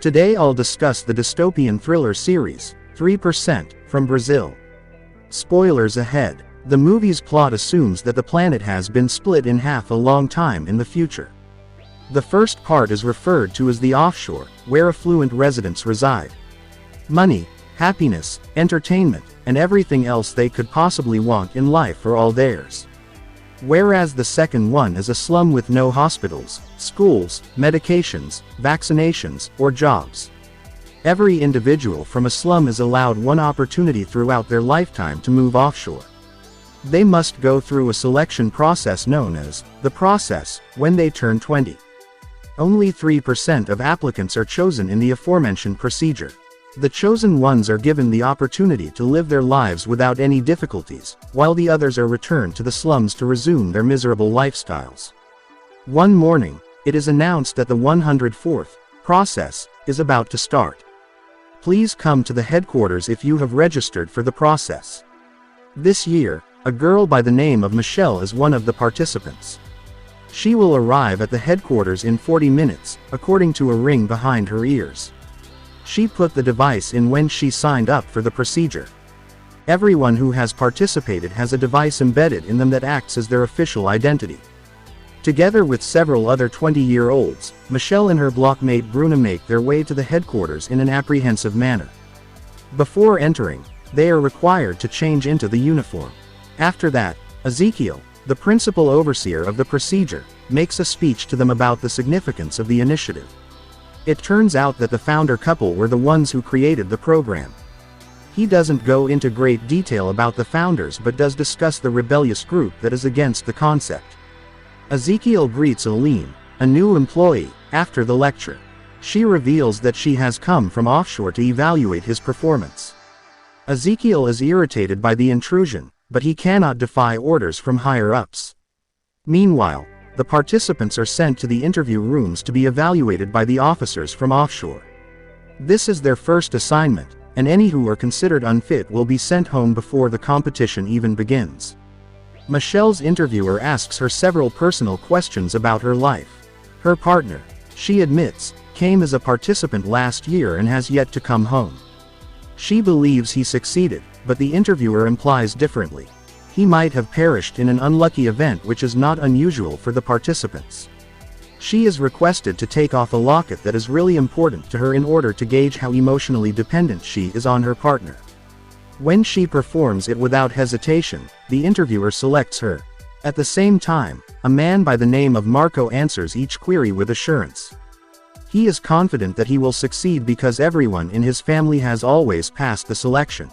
Today I'll discuss the dystopian thriller series, 3%, from Brazil. Spoilers ahead. The movie's plot assumes that the planet has been split in half a long time in the future. The first part is referred to as the Offshore, where affluent residents reside. Money, happiness, entertainment, and everything else they could possibly want in life are all theirs. Whereas the second one is a slum with no hospitals, schools, medications, vaccinations, or jobs. Every individual from a slum is allowed one opportunity throughout their lifetime to move offshore. They must go through a selection process known as the process when they turn 20. Only 3% of applicants are chosen in the aforementioned procedure. The chosen ones are given the opportunity to live their lives without any difficulties, while the others are returned to the slums to resume their miserable lifestyles. One morning, it is announced that the 104th process is about to start. Please come to the headquarters if you have registered for the process. This year, a girl by the name of Michele is one of the participants. She will arrive at the headquarters in 40 minutes, according to a ring behind her ears. She put the device in when she signed up for the procedure. Everyone who has participated has a device embedded in them that acts as their official identity. Together with several other 20-year-olds, Michele and her blockmate Bruna make their way to the headquarters in an apprehensive manner. Before entering, they are required to change into the uniform. After that, Ezekiel, the principal overseer of the procedure, makes a speech to them about the significance of the initiative. It turns out that the founder couple were the ones who created the program. He doesn't go into great detail about the founders but does discuss the rebellious group that is against the concept. Ezekiel greets Aline, a new employee, after the lecture. She reveals that she has come from offshore to evaluate his performance. Ezekiel is irritated by the intrusion, but he cannot defy orders from higher-ups. Meanwhile, the participants are sent to the interview rooms to be evaluated by the officers from offshore. This is their first assignment, and any who are considered unfit will be sent home before the competition even begins. Michele's interviewer asks her several personal questions about her life. Her partner, she admits, came as a participant last year and has yet to come home. She believes he succeeded, but the interviewer implies differently. He might have perished in an unlucky event, which is not unusual for the participants. She is requested to take off a locket that is really important to her in order to gauge how emotionally dependent she is on her partner. When she performs it without hesitation, the interviewer selects her. At the same time, a man by the name of Marco answers each query with assurance. He is confident that he will succeed because everyone in his family has always passed the selection.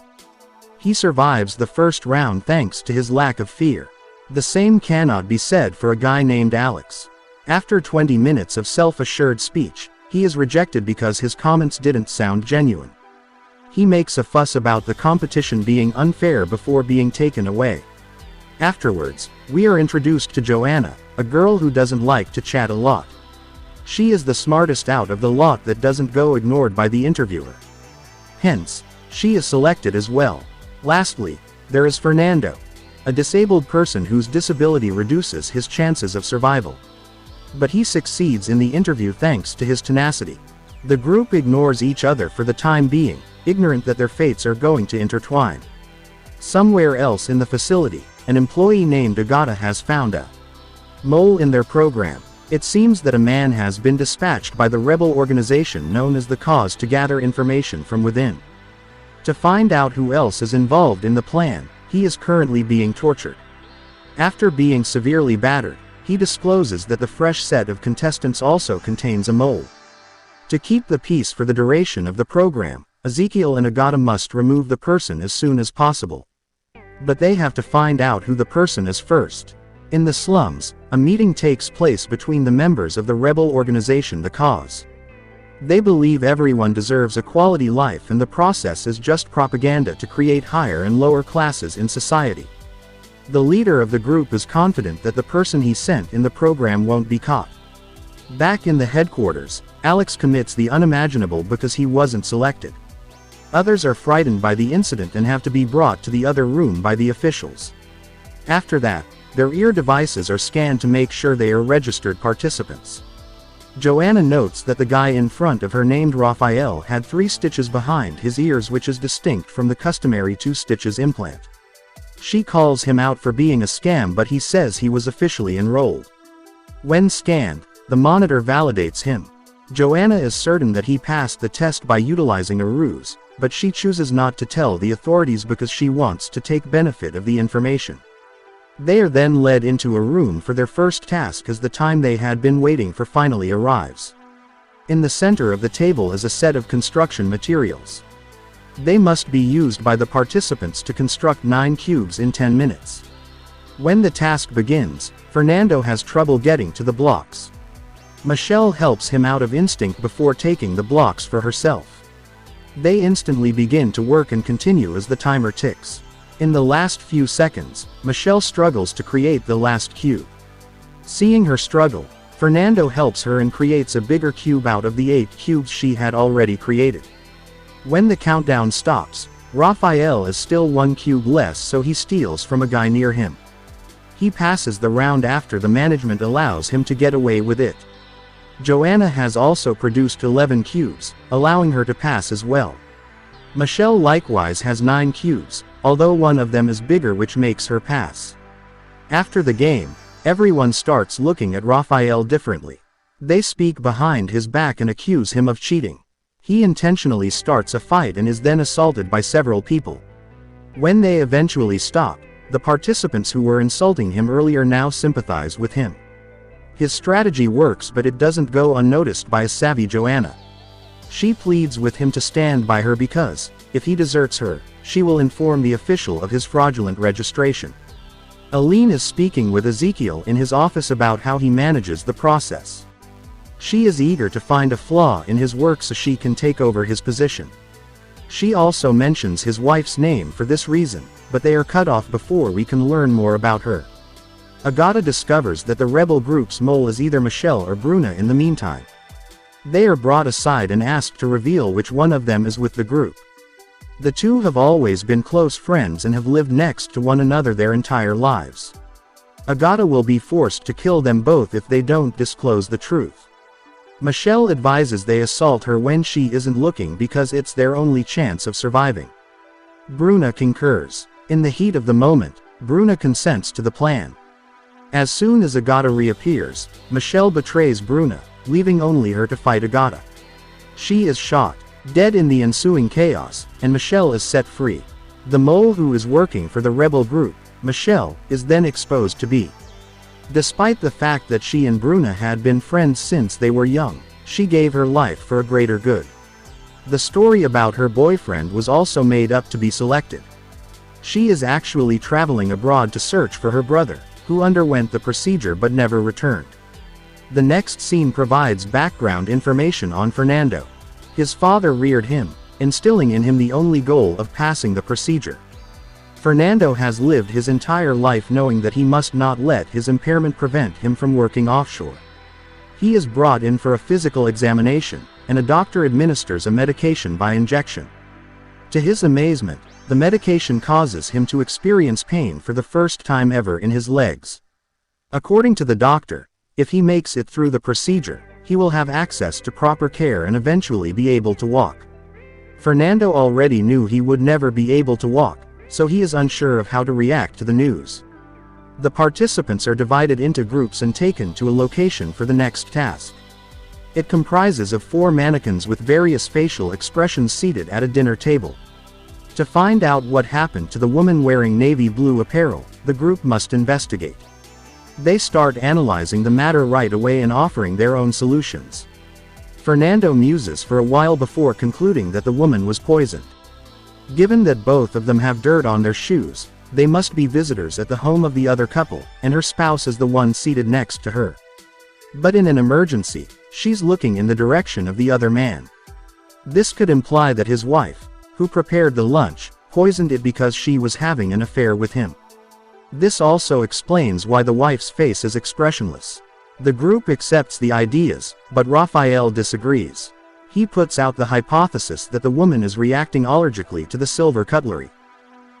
He survives the first round thanks to his lack of fear. The same cannot be said for a guy named Alex. After 20 minutes of self-assured speech, he is rejected because his comments didn't sound genuine. He makes a fuss about the competition being unfair before being taken away. Afterwards, we are introduced to Joanna, a girl who doesn't like to chat a lot. She is the smartest out of the lot that doesn't go ignored by the interviewer. Hence, she is selected as well. Lastly, there is Fernando, a disabled person whose disability reduces his chances of survival. But he succeeds in the interview thanks to his tenacity. The group ignores each other for the time being, ignorant that their fates are going to intertwine. Somewhere else in the facility, an employee named Agata has found a mole in their program. It seems that a man has been dispatched by the rebel organization known as the Cause to gather information from within. To find out who else is involved in the plan, he is currently being tortured. After being severely battered, he discloses that the fresh set of contestants also contains a mole. To keep the peace for the duration of the program, Ezekiel and Agata must remove the person as soon as possible. But they have to find out who the person is first. In the slums, a meeting takes place between the members of the rebel organization The Cause. They believe everyone deserves a quality life and the process is just propaganda to create higher and lower classes in society. The leader of the group is confident that the person he sent in the program won't be caught. Back in the headquarters, Alex commits the unimaginable because he wasn't selected. Others are frightened by the incident and have to be brought to the other room by the officials. After that, their ear devices are scanned to make sure they are registered participants. Joanna notes that the guy in front of her named Raphael had 3 stitches behind his ears, which is distinct from the customary 2 stitches implant. She calls him out for being a scam, but he says he was officially enrolled. When scanned, the monitor validates him. Joanna is certain that he passed the test by utilizing a ruse, but she chooses not to tell the authorities because she wants to take benefit of the information. They are then led into a room for their first task as the time they had been waiting for finally arrives. In the center of the table is a set of construction materials. They must be used by the participants to construct 9 cubes in 10 minutes. When the task begins, Fernando has trouble getting to the blocks. Michele helps him out of instinct before taking the blocks for herself. They instantly begin to work and continue as the timer ticks. In the last few seconds, Michele struggles to create the last cube. Seeing her struggle, Fernando helps her and creates a bigger cube out of the 8 cubes she had already created. When the countdown stops, Raphael is still 1 cube less, so he steals from a guy near him. He passes the round after the management allows him to get away with it. Joanna has also produced 11 cubes, allowing her to pass as well. Michele likewise has 9 cubes, although one of them is bigger, which makes her pass. After the game, everyone starts looking at Raphael differently. They speak behind his back and accuse him of cheating. He intentionally starts a fight and is then assaulted by several people. When they eventually stop, the participants who were insulting him earlier now sympathize with him. His strategy works, but it doesn't go unnoticed by a savvy Joanna. She pleads with him to stand by her because, if he deserts her, she will inform the official of his fraudulent registration. Aline is speaking with Ezekiel in his office about how he manages the process. She is eager to find a flaw in his work so she can take over his position. She also mentions his wife's name for this reason, but they are cut off before we can learn more about her. Agata discovers that the rebel group's mole is either Michele or Bruna in the meantime. They are brought aside and asked to reveal which one of them is with the group. The two have always been close friends and have lived next to one another their entire lives. Agata will be forced to kill them both if they don't disclose the truth. Michele advises they assault her when she isn't looking because it's their only chance of surviving. Bruna concurs. In the heat of the moment, Bruna consents to the plan. As soon as Agata reappears, Michele betrays Bruna, leaving only her to fight Agata. She is shot, dead in the ensuing chaos, and Michele is set free. The mole who is working for the rebel group, Michele, is then exposed to be. Despite the fact that she and Bruna had been friends since they were young, she gave her life for a greater good. The story about her boyfriend was also made up to be selected. She is actually traveling abroad to search for her brother, who underwent the procedure but never returned. The next scene provides background information on Fernando. His father reared him, instilling in him the only goal of passing the procedure. Fernando has lived his entire life knowing that he must not let his impairment prevent him from working offshore. He is brought in for a physical examination, and a doctor administers a medication by injection. To his amazement, the medication causes him to experience pain for the first time ever in his legs. According to the doctor, if he makes it through the procedure, he will have access to proper care and eventually be able to walk. Fernando already knew he would never be able to walk, so he is unsure of how to react to the news. The participants are divided into groups and taken to a location for the next task. It comprises of 4 mannequins with various facial expressions seated at a dinner table. To find out what happened to the woman wearing navy blue apparel, the group must investigate. They start analyzing the matter right away and offering their own solutions. Fernando muses for a while before concluding that the woman was poisoned. Given that both of them have dirt on their shoes, they must be visitors at the home of the other couple, and her spouse is the one seated next to her. But in an emergency, she's looking in the direction of the other man. This could imply that his wife, who prepared the lunch, poisoned it because she was having an affair with him. This also explains why the wife's face is expressionless. The group accepts the ideas, but Raphael disagrees. He puts out the hypothesis that the woman is reacting allergically to the silver cutlery.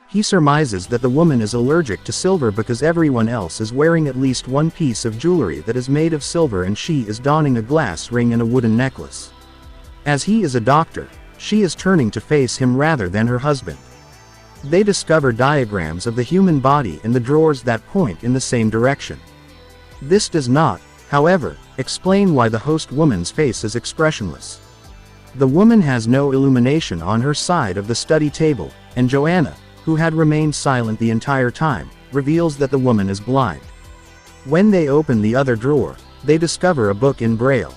He surmises that the woman is allergic to silver because everyone else is wearing at least one piece of jewelry that is made of silver and she is donning a glass ring and a wooden necklace. As he is a doctor, she is turning to face him rather than her husband. They discover diagrams of the human body in the drawers that point in the same direction. This does not, however, explain why the host woman's face is expressionless. The woman has no illumination on her side of the study table, and Joanna, who had remained silent the entire time, reveals that the woman is blind. When they open the other drawer, they discover a book in Braille.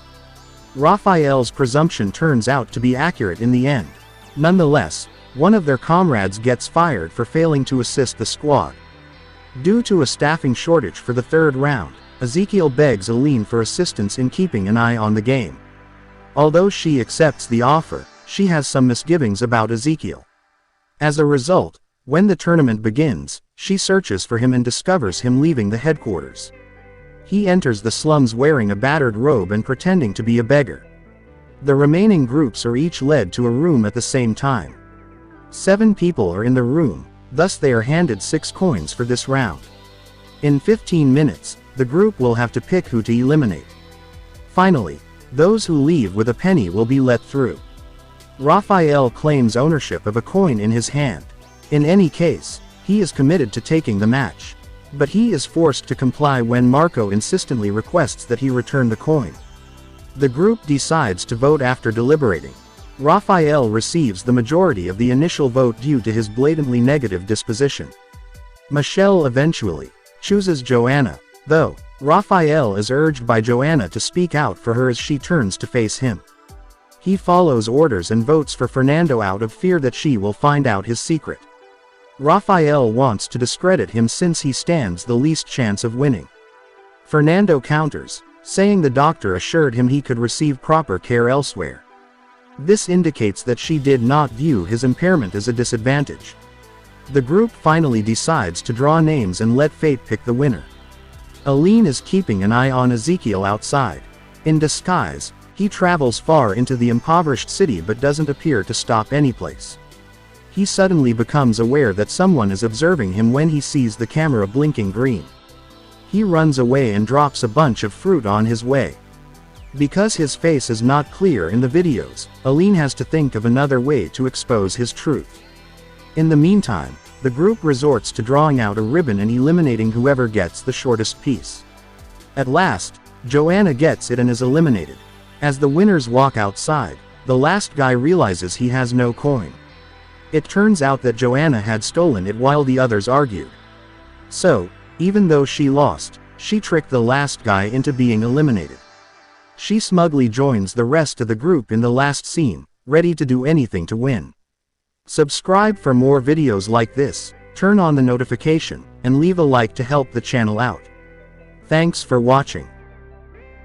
Raphael's presumption turns out to be accurate in the end. Nonetheless, one of their comrades gets fired for failing to assist the squad. Due to a staffing shortage for the third round, Ezekiel begs Aline for assistance in keeping an eye on the game. Although she accepts the offer, she has some misgivings about Ezekiel. As a result, when the tournament begins, she searches for him and discovers him leaving the headquarters. He enters the slums wearing a battered robe and pretending to be a beggar. The remaining groups are each led to a room at the same time. 7 people are in the room, thus they are handed 6 coins for this round. In 15 minutes, the group will have to pick who to eliminate. Finally, those who leave with a penny will be let through. Raphael claims ownership of a coin in his hand. In any case, he is committed to taking the match. But he is forced to comply when Marco insistently requests that he return the coin. The group decides to vote after deliberating. Raphael receives the majority of the initial vote due to his blatantly negative disposition. Michele eventually chooses Joanna, though Raphael is urged by Joanna to speak out for her as she turns to face him. He follows orders and votes for Fernando out of fear that she will find out his secret. Raphael wants to discredit him since he stands the least chance of winning. Fernando counters, saying the doctor assured him he could receive proper care elsewhere. This indicates that she did not view his impairment as a disadvantage. The group finally decides to draw names and let fate pick the winner. Aline is keeping an eye on Ezekiel outside. In disguise, he travels far into the impoverished city but doesn't appear to stop anyplace. He suddenly becomes aware that someone is observing him when he sees the camera blinking green. He runs away and drops a bunch of fruit on his way. Because his face is not clear in the videos, Aline has to think of another way to expose his truth. In the meantime, the group resorts to drawing out a ribbon and eliminating whoever gets the shortest piece. At last, Joanna gets it and is eliminated. As the winners walk outside, the last guy realizes he has no coin. It turns out that Joanna had stolen it while the others argued. So, even though she lost, she tricked the last guy into being eliminated. She smugly joins the rest of the group in the last scene, ready to do anything to win. Subscribe for more videos like this, turn on the notification, and leave a like to help the channel out. Thanks for watching.